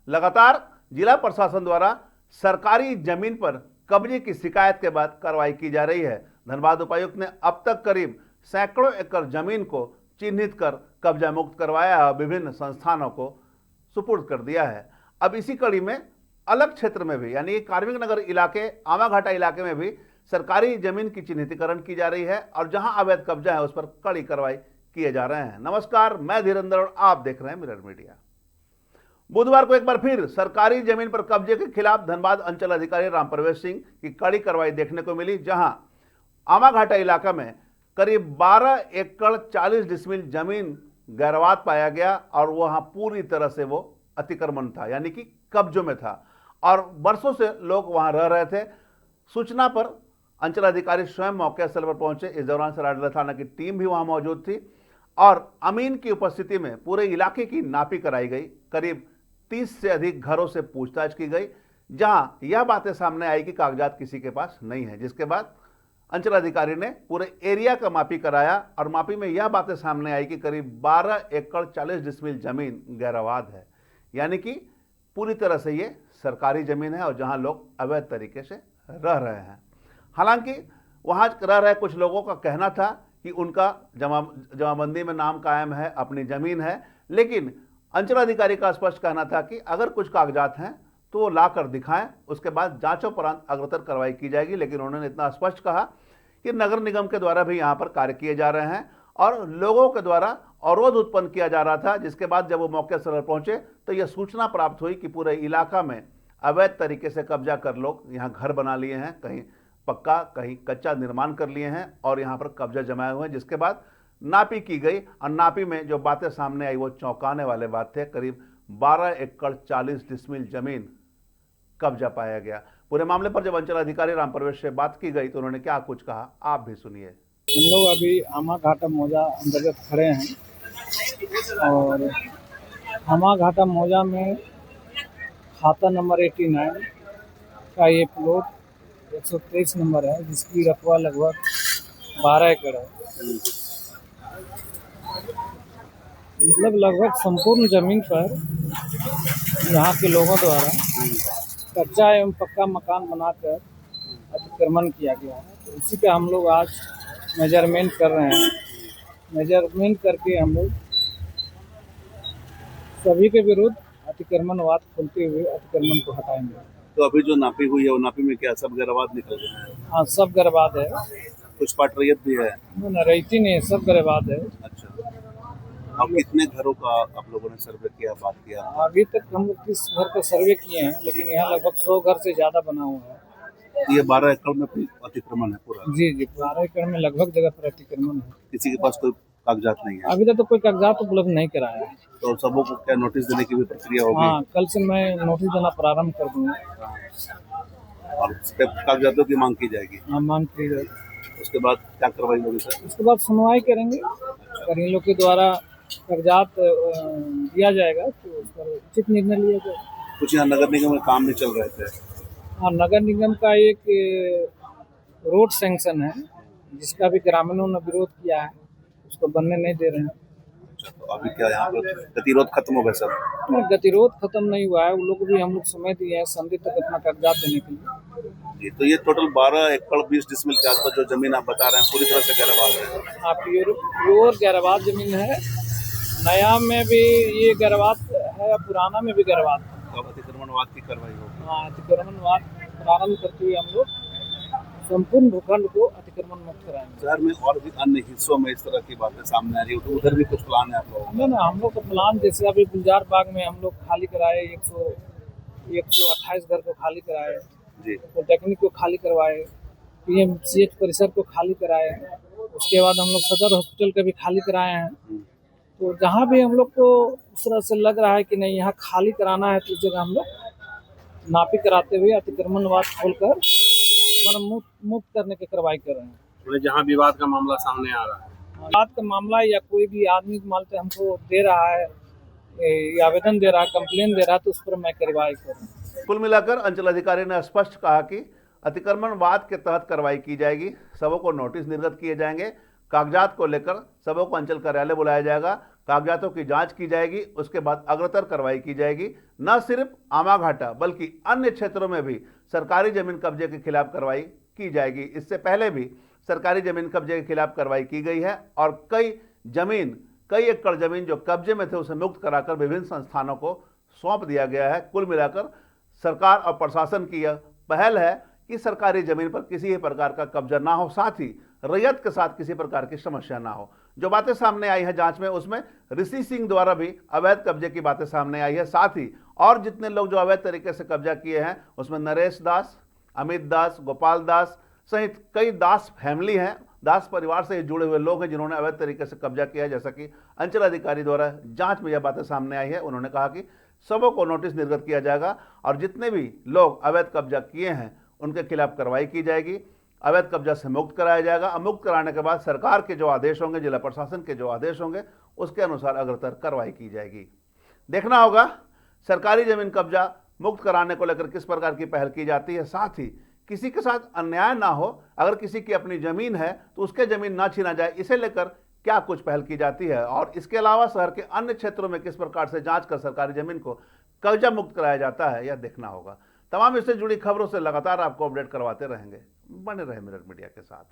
लगातार जिला प्रशासन द्वारा सरकारी जमीन पर कब्जे की शिकायत के बाद कार्रवाई की जा रही है। धनबाद उपायुक्त ने अब तक करीब सैकड़ों एकड़ जमीन को चिन्हित कर कब्जा मुक्त करवाया और विभिन्न संस्थानों को सुपुर्द कर दिया है। अब इसी कड़ी में अलग क्षेत्र में भी यानी कार्मिक नगर इलाके, आमाघाटा इलाके में भी सरकारी जमीन की चिन्हितीकरण की जा रही है और जहां अवैध कब्जा है उस पर कड़ी कार्रवाई किए जा रहे हैं। नमस्कार, मैं धीरेन्द्र और आप देख रहे हैं मिरर मीडिया। बुधवार को एक बार फिर सरकारी जमीन पर कब्जे के खिलाफ धनबाद अंचल अधिकारी राम प्रवेश सिंह की कड़ी कार्रवाई देखने को मिली, जहां आमाघाटा इलाका में करीब 12 एकड़ 40 डिसमिल जमीन गैरवाद पाया गया और वहां पूरी तरह से वो अतिक्रमण था यानी कि कब्जों में था और वर्षों से लोग वहां रह रहे थे। सूचना पर अंचल अधिकारी स्वयं मौके स्थल पर पहुंचे। इस दौरान सराडला थाना की टीम भी वहां मौजूद थी और अमीन की उपस्थिति में पूरे इलाके की नापी कराई गई। करीब 30 से अधिक घरों से पूछताछ की गई, जहां यह बातें सामने आई कि कागजात किसी के पास नहीं है, जिसके बाद अंचल अधिकारी ने पूरे एरिया का मापी कराया और मापी में यह बातें सामने आई कि करीब 12 एकड़ 40 डिसमिल जमीन गैरवाद है, यानी कि पूरी तरह से ये सरकारी जमीन है और जहां लोग अवैध तरीके से रह रहे हैं। हालांकि वहां रह रहे कुछ लोगों का कहना था कि उनका जमाबंदी में नाम कायम है, अपनी जमीन है, लेकिन अंचल अधिकारी का स्पष्ट कहना था कि अगर कुछ कागजात हैं तो वो ला कर दिखाएं, उसके बाद जांचोपरांत अग्रतर कार्रवाई की जाएगी। लेकिन उन्होंने इतना स्पष्ट कहा कि नगर निगम के द्वारा भी यहाँ पर कार्य किए जा रहे हैं और लोगों के द्वारा अवरोध उत्पन्न किया जा रहा था, जिसके बाद जब वो मौके स्थल पर पहुंचे तो यह सूचना प्राप्त हुई कि पूरे इलाका में अवैध तरीके से कब्जा कर लोग यहाँ घर बना लिए हैं, कहीं पक्का कहीं कच्चा निर्माण कर लिए हैं और यहाँ पर कब्जा जमाए हुए हैं। जिसके बाद नापी की गई और नापी में जो बातें सामने आई वो चौंकाने वाले बात थे। करीब 12 एकड़ 40 डिसमिल जमीन कब्जा पाया गया। पूरे मामले पर जब अंचल अधिकारी राम प्रवेश से बात की गई तो उन्होंने क्या कुछ कहा, आप भी सुनिए। हम लोग अभी आमाघाटा मौजा अंतर्गत खड़े हैं और आमाघाटा मौजा में खाता नंबर 89 का ये प्लॉट 123 नंबर है, जिसकी रकबा लगभग 12 एकड़ है। मतलब लगभग संपूर्ण जमीन पर यहाँ के लोगों द्वारा कच्चा एवं पक्का मकान बनाकर अतिक्रमण किया गया है। तो इसी का हम लोग आज मेजरमेंट कर रहे हैं। मेजरमेंट करके हम लोग सभी के विरुद्ध अतिक्रमणवाद खोलते हुए अतिक्रमण को हटाएंगे। तो अभी जो नापी हुई है वो नापी में क्या सब गैरवाद निकल गया है? हाँ, सब गैरवाद है। कुछ पार्ट रैयत भी है? रैयती नहीं है, सब गैरवाद है। अच्छा, अब कितने घरों का आप लोगों ने सर्वे किया, बात किया? अभी तक हम लोग 30 घर का सर्वे किए हैं, लेकिन यहाँ लगभग 100 घर से ज्यादा बना हुआ है। ये 12 एकड़ में अतिक्रमण है पूरा? जी, 12 एकड़ में लगभग जगह पर अतिक्रमण है। किसी के पास कोई कागजात नहीं है? अभी तक तो कोई कागजात उपलब्ध नहीं कराया है। तो सबों को क्या नोटिस देने की भी प्रक्रिया होगी? हाँ, कल से मैं नोटिस देना प्रारंभ कर दूंगा और उस पर कागजातों की मांग की जाएगी? हाँ, मांग की जाएगी। उसके बाद क्या कार्रवाई होगी सर? उसके बाद सुनवाई करेंगे। अगर इन लोग के द्वारा कागजात दिया जाएगा तो उस पर उचित निर्णय लिया जाएगा। कुछ यहाँ नगर निगम में काम नहीं चल रहे थे? हाँ, नगर निगम का एक रोड सैंक्शन है, जिसका भी ग्रामीणों ने विरोध किया है, उसको बनने नहीं दे रहे हैं। अच्छा, तो अभी क्या यहाँ पर गतिरोध खत्म हो गया सर? गतिरोध खत्म नहीं हुआ है, उन लोग भी हम लोग समय दिए हैं संधि तक अपना कागजात देने के लिए। जी, तो ये टोटल 12 एकड़ 20 डिसमिल के आसपास जो जमीन आप बता रहे हैं पूरी तरह से गैरवाद है? हाँ, प्योर गैरवाद जमीन है। नया में भी ये गैरवाद है, पुराना में भी गैरवाद है। तो अतिक्रमणवाद की कार्रवाई होगी? हाँ, अतिक्रमणवाद प्रारंभ करते हुए हम लोग संपूर्ण भूखंड को अतिक्रमण मुक्त कराएंगे। शहर में और भी अन्य हिस्सों में इस तरह की बातें सामने आ रही है, तो उधर भी कुछ प्लान है आप लोगों का? ना, हम लोग का प्लान जैसे अभी गुलजार बाग में हम लोग खाली कराए 128 घर को खाली कराए जी, पॉलिटेक्निक को खाली करवाए, PMCH परिसर को खाली कराए, उसके बाद हम लोग सदर हॉस्पिटल का भी खाली कराए हैं। तो जहाँ भी हम लोग को इस तरह से लग रहा है कि नहीं यहाँ खाली कराना है तो उस जगह हम लोग नापी कराते हुए अतिक्रमणवाद खोलकर अतिक्रमण मुक्त करने की कार्रवाई कर रहे हैं। जहाँ विवाद का मामला सामने आ रहा है, विवाद का मामला या कोई भी आदमी मालते हमको दे रहा है, आवेदन दे रहा है, कंप्लेन दे रहा है, तो उस पर मैं कार्रवाई करूँ। कुल मिलाकर अंचल अधिकारी ने स्पष्ट कहा कि अतिक्रमणवाद के तहत कार्रवाई की जाएगी, सबों को नोटिस निर्गत किए जाएंगे, कागजात को लेकर सबों को अंचल कार्यालय बुलाया जाएगा, कागजातों की जांच की जाएगी, उसके बाद अग्रतर कार्रवाई की जाएगी। न सिर्फ आमाघाटा बल्कि अन्य क्षेत्रों में भी सरकारी जमीन कब्जे के खिलाफ कार्रवाई की जाएगी। इससे पहले भी सरकारी जमीन कब्जे के खिलाफ कार्रवाई की गई है और कई एकड़ जमीन जो कब्जे में थे उसे मुक्त कराकर विभिन्न संस्थानों को सौंप दिया गया है। कुल मिलाकर सरकार और प्रशासन की यह पहल है कि सरकारी जमीन पर किसी भी प्रकार का कब्जा ना हो, साथ ही रैयत के साथ किसी प्रकार की समस्या ना हो। जो बातें सामने आई है जांच में, उसमें ऋषि सिंह द्वारा भी अवैध कब्जे की बातें सामने आई है। साथ ही और जितने लोग जो अवैध तरीके से कब्जा किए हैं उसमें नरेश दास, अमित दास, गोपाल दास सहित कई दास फैमिली हैं, दास परिवार से जुड़े हुए लोग हैं जिन्होंने अवैध तरीके से कब्जा किया है। जैसा कि अंचल अधिकारी द्वारा जांच में यह बातें सामने आई है, उन्होंने कहा कि सबों को नोटिस निर्गत किया जाएगा और जितने भी लोग अवैध कब्जा किए हैं उनके खिलाफ कार्रवाई की जाएगी, अवैध कब्जा से मुक्त कराया जाएगा। और मुक्त कराने के बाद सरकार के जो आदेश होंगे, जिला प्रशासन के जो आदेश होंगे, उसके अनुसार अग्रतर कार्रवाई की जाएगी। देखना होगा सरकारी जमीन कब्जा मुक्त कराने को लेकर किस प्रकार की पहल की जाती है, साथ ही किसी के साथ अन्याय ना हो, अगर किसी की अपनी जमीन है तो उसके जमीन ना छीना जाए, इसे लेकर क्या कुछ पहल की जाती है और इसके अलावा शहर के अन्य क्षेत्रों में किस प्रकार से जांच कर सरकारी जमीन को कब्जा मुक्त कराया जाता है, यह देखना होगा। तमाम इससे जुड़ी खबरों से लगातार आपको अपडेट करवाते रहेंगे। बने रहे मिरर मीडिया के साथ।